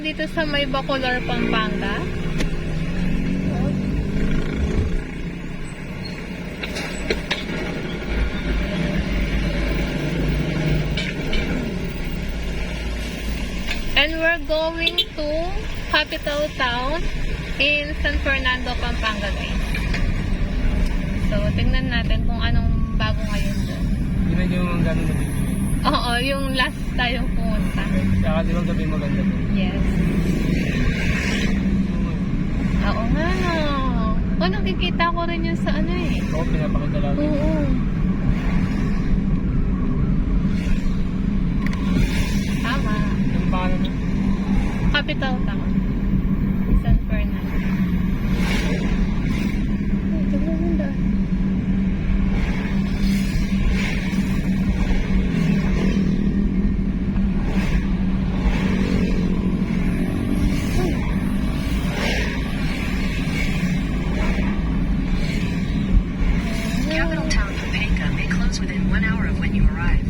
dito sa may Bacolor, Pampanga. And we're going to capital town in San Fernando, Pampanga, guys. So, tingnan natin kung anong bago ngayon doon. Yun yung gano'n na video. Oo, yung last tayong pumunta. Saka di ba gabi maganda doon? Yes. Oo nga, no. O, nakikita ko rin yun sa ano eh. Oo, pinapakita lang. Oo. Tama. Yung paano na? Capital town. San Fernando. Ay, ganda. Capital town Pampanga may close within 1 hour of when you arrive.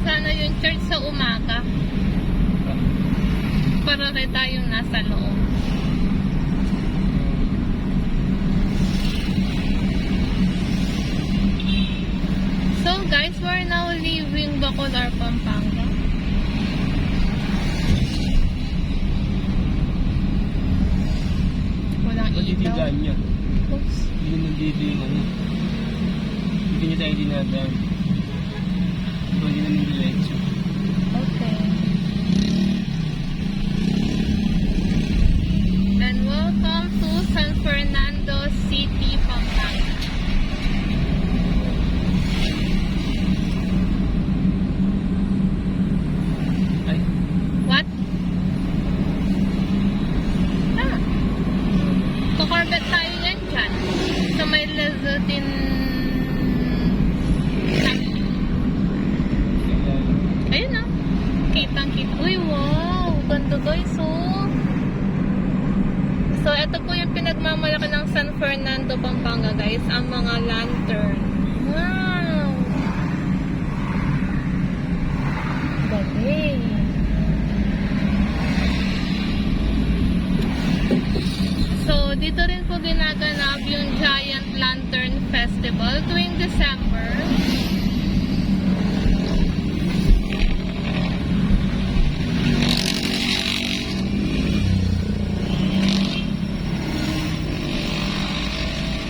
sana yung church sa umaga. Para rin tayong nasa loob. So guys, we're now leaving Bacolar, Pampanga. Walang Ba't dito yung ilaw. daan niya? Oops. Hindi nandito yung ano. Dito niya tayo dinadaan. Pwede namin diretso. Okay. Then welcome to San Fernando City, Pampanga. Ay, What? Ah. Kukorbet tayo yan dyan. So may Lezotin. Ayun na. Kitang-kita. Uy, wow. Ganda guys, oh. So, ito po yung pinagmamalaki ng San Fernando, Pampanga, guys. Ang mga lantern. Wow. Galing. So, dito rin po ginaganap yung Giant Lantern Festival tuwing December.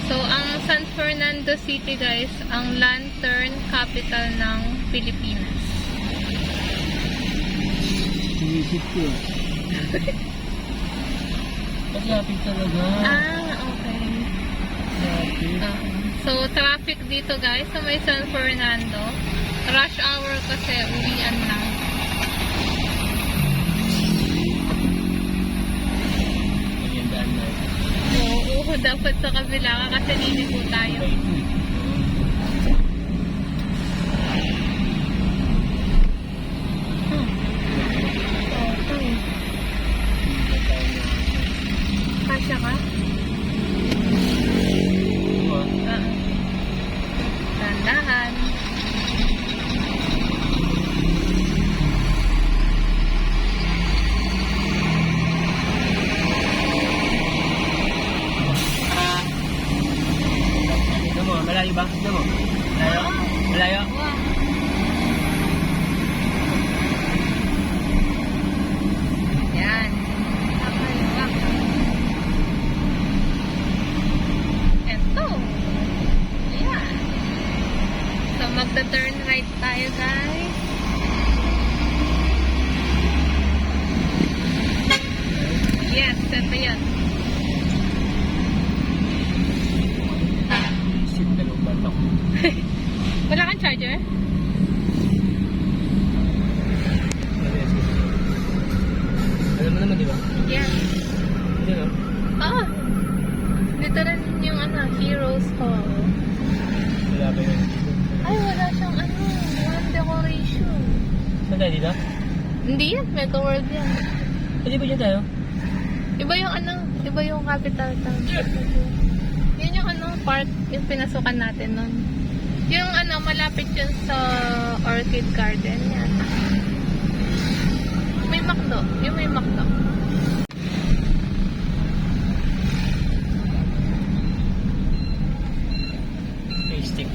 So, ang San Fernando City, guys, ang lantern capital ng Pilipinas. sinisip ko. Pag-lapit talaga. Ah, okay. Lapit. So, traffic dito, guys, sa may San Fernando. Rush hour kasi, uwian lang. Ayan, daan na. Oo, dapat sa kabila ka kasi liliko tayo. Okay. Kasya ka? Dandahan. Tignan mo, malayo ba? Tignan mo. Malayo? Malayo? Wow. Yan. Okay, wow. Eto. Yan. So, magta-turn right tayo, guys. Yes, eto yan. Isip na lang ba ito? Wala kang charger? Alam mo naman, di ba? Yes. Hindi, no? Ah! Dito rin yung Heroes Hall. Wala ba yun? Ay, wala siyang walang decoration. Saan tayo dito? Hindi yan, Mega World yan. Pwede ba dyan tayo? Iba yung iba yung capital town. Yun yung part, yung pinasukan natin nun. Yung malapit yun sa Orchid Garden yan. May McDo. Yung may McDo. May stick.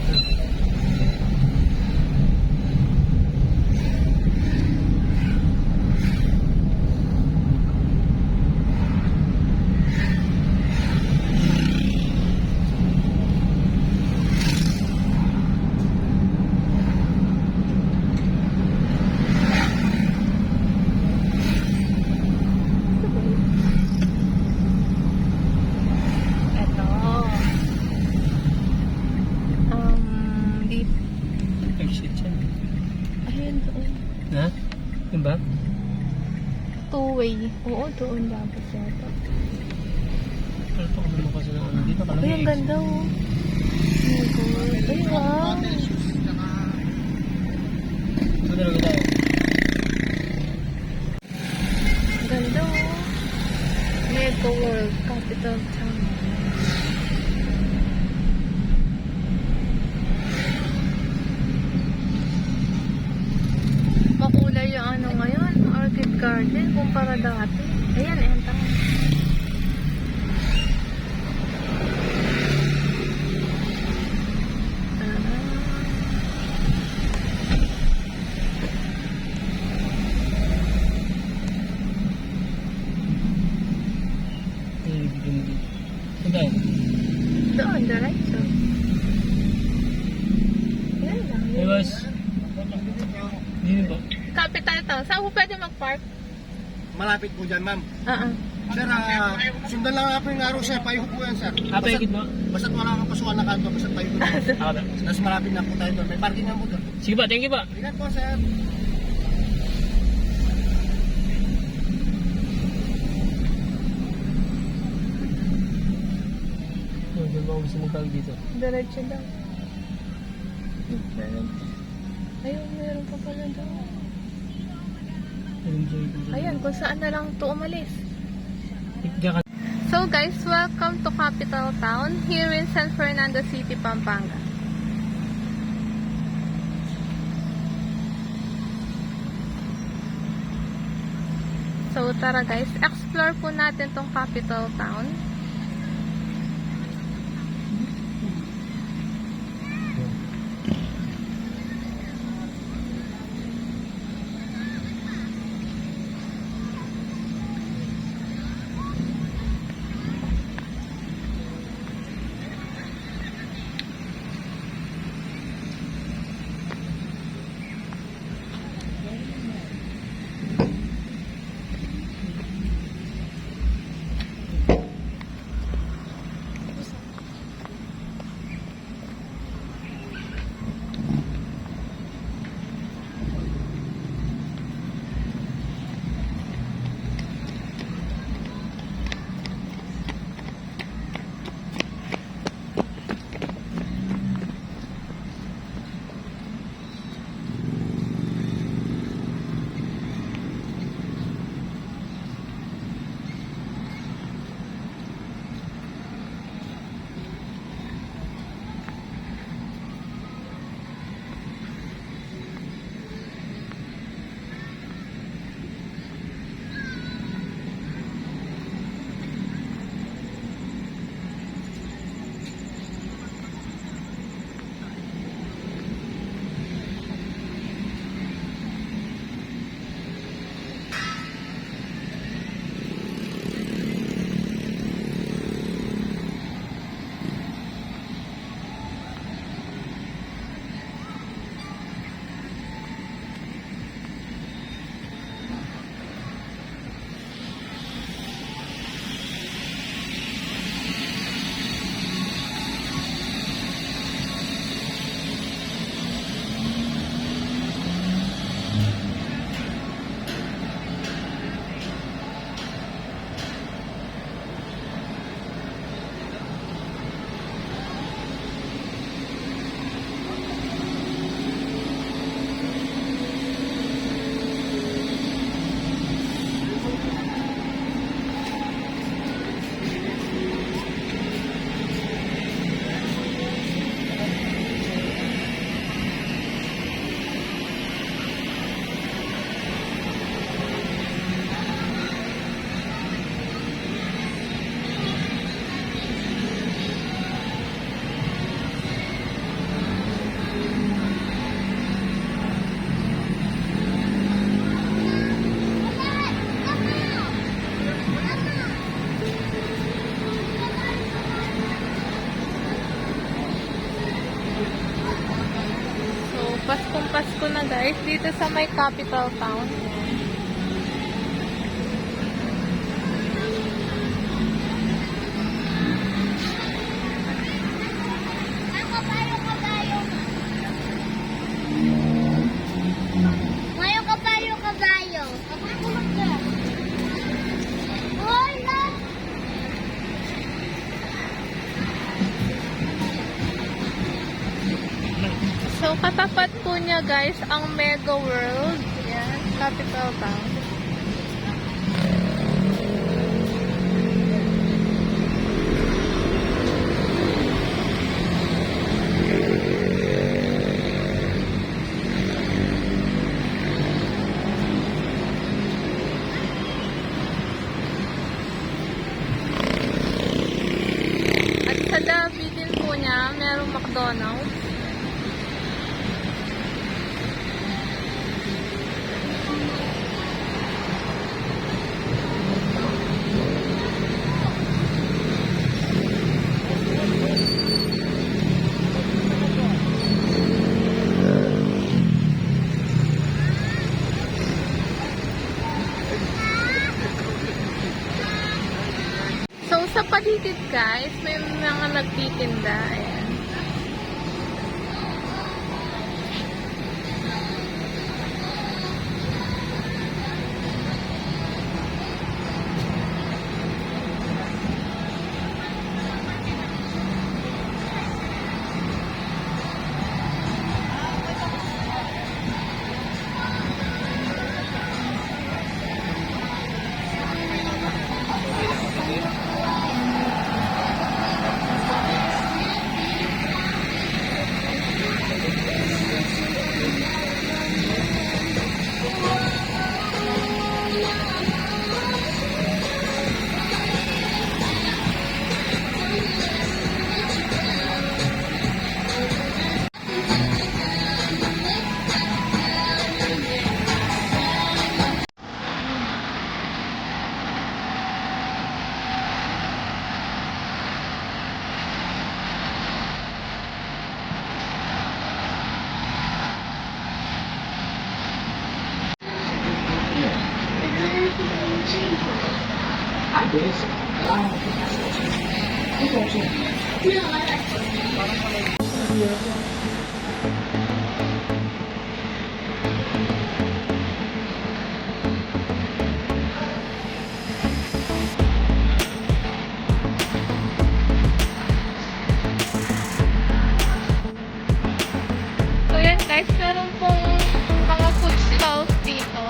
Eto. Dito. Ay, shit yan. Ayun doon. Ha? Yun ba? Two-way. Oo, doon dapat yata. Ano pa kami makasa ng ano? Dito ka lang. Ay, ang ganda oh. Oh my God. Ay, wow. Ito talaga tayo. Ang ganda oh. Mega World Capital Town. garden kumpara dati. Ayan, ayan, tama. Saan? Doon, diretso. Yan lang. It was... Dito ba? Capital Town. Saan po pwede mag-park? Malapit po dyan, ma'am. Oo. Sir, sundan lang ako yung araw, sir. Payo po yan, sir. Paikot mo? Basta't wala kang pasukan na kanto, basta't payo po. Tapos malapit na po tayo doon. May parking nga po doon. Sige ba, thank you ba? Ingat po, sir. Saan ba ako gusto magtawag dito? Diretso daw. Ayun, meron pa pala daw. Ayan, kung saan na lang ito umalis. So guys, welcome to Capital Town here in San Fernando City, Pampanga. So tara guys, explore po natin tong Capital Town. Paskong Pasko na guys, dito sa may Capital Town. Ngayon kabayo. Hoy, love! So, katapat po niya guys, ang Mega World. Yan, Capital Town. McDonald's. So, sa paligid guys, may mga nagtitinda. Ayan. So yan guys, meron pong mga food stalls dito.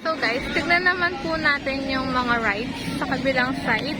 So guys, tignan naman po natin yung mga rides sa kabilang side.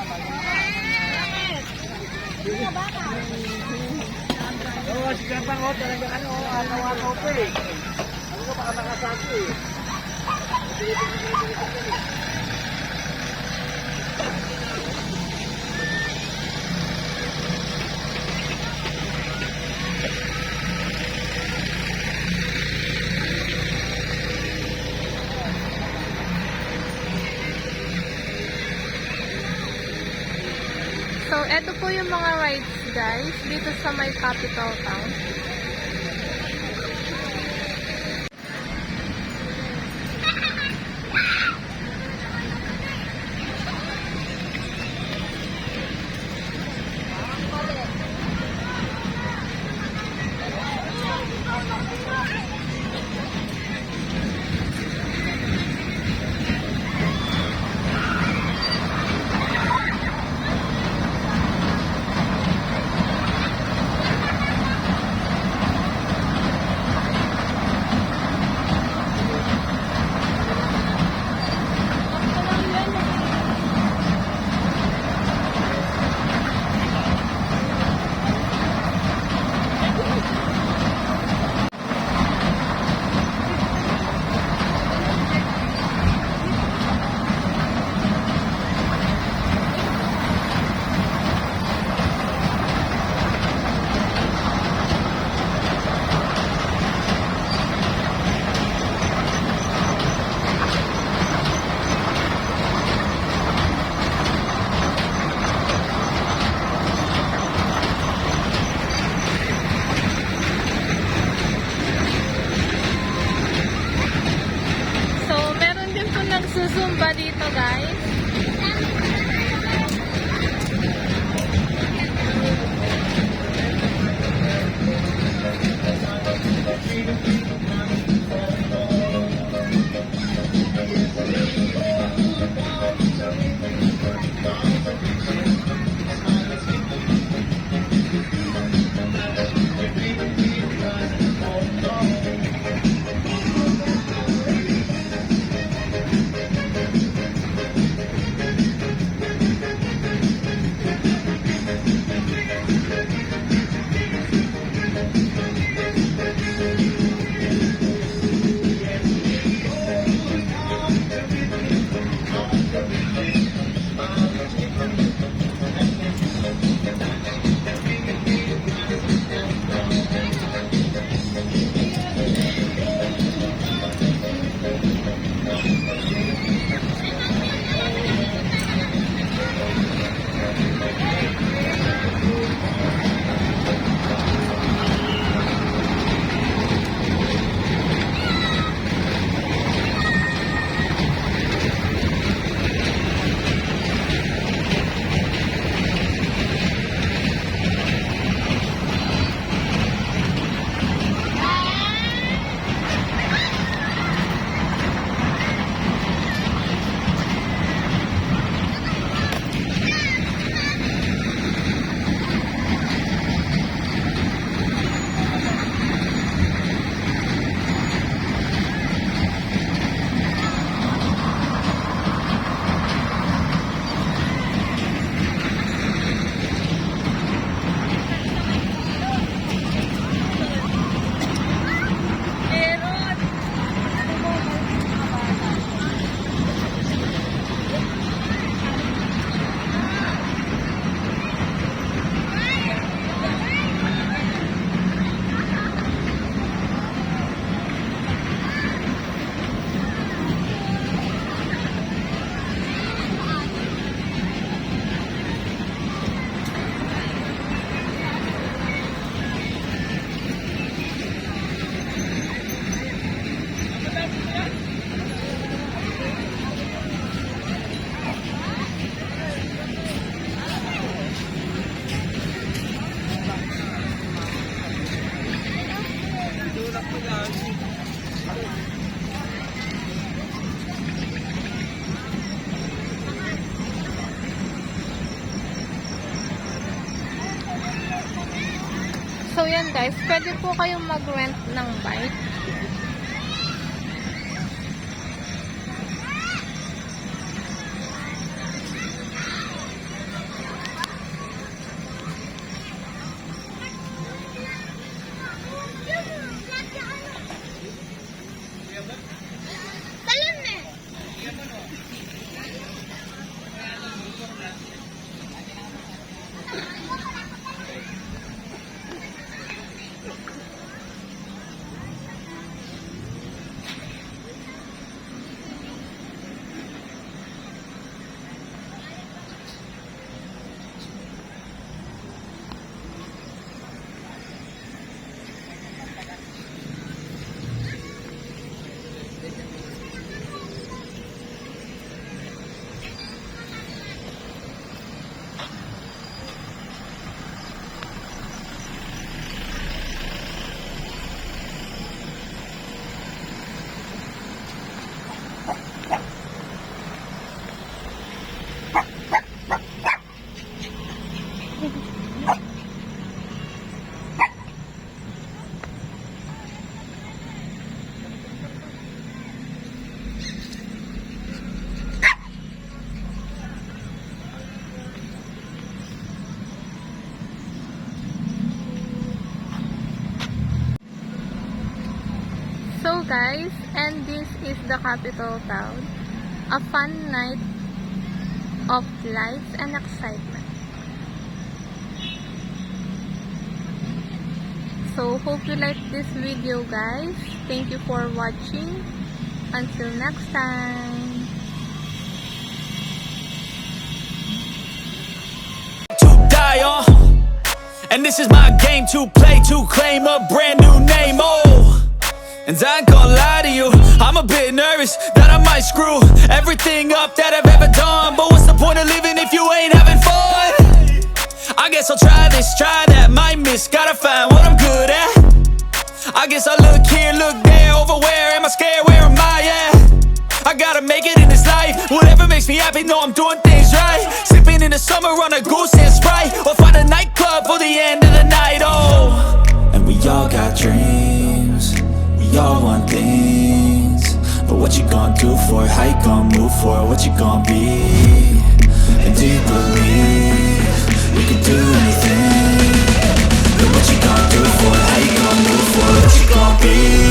Oo, sige pa ko talaga nawa ko eh. Ano ka baka makasaki eh. So, eto po yung mga rides, guys, dito sa may capital town. So, meron din po nagsusumba dito, guys. So, yan guys. Pwede po kayong mag-rent ng bike. guys, and this is the capital town. A fun night of lights and excitement. So hope you like this video guys. Thank you for watching. Until next time. To die on, and this is my game to play, to claim a brand new name. Oh, and I ain't gonna lie to you, I'm a bit nervous that I might screw everything up that I've ever done. But what's the point of living if you ain't having fun? I guess I'll try this, try that, might miss, gotta find what I'm good at. I guess I look here, look there, over where am I scared, where am I at? I gotta make it in this life, whatever makes me happy, know I'm doing things right. Sipping in the summer on a goose and Sprite, or find a nightclub for the end of the night. Oh, and we all got dreams, we all want things, but what you gonna do for it, how you gonna move for it, what you gonna be? And do you believe you can do anything? But what you gonna do for it, how you gonna move for it, what you gonna be?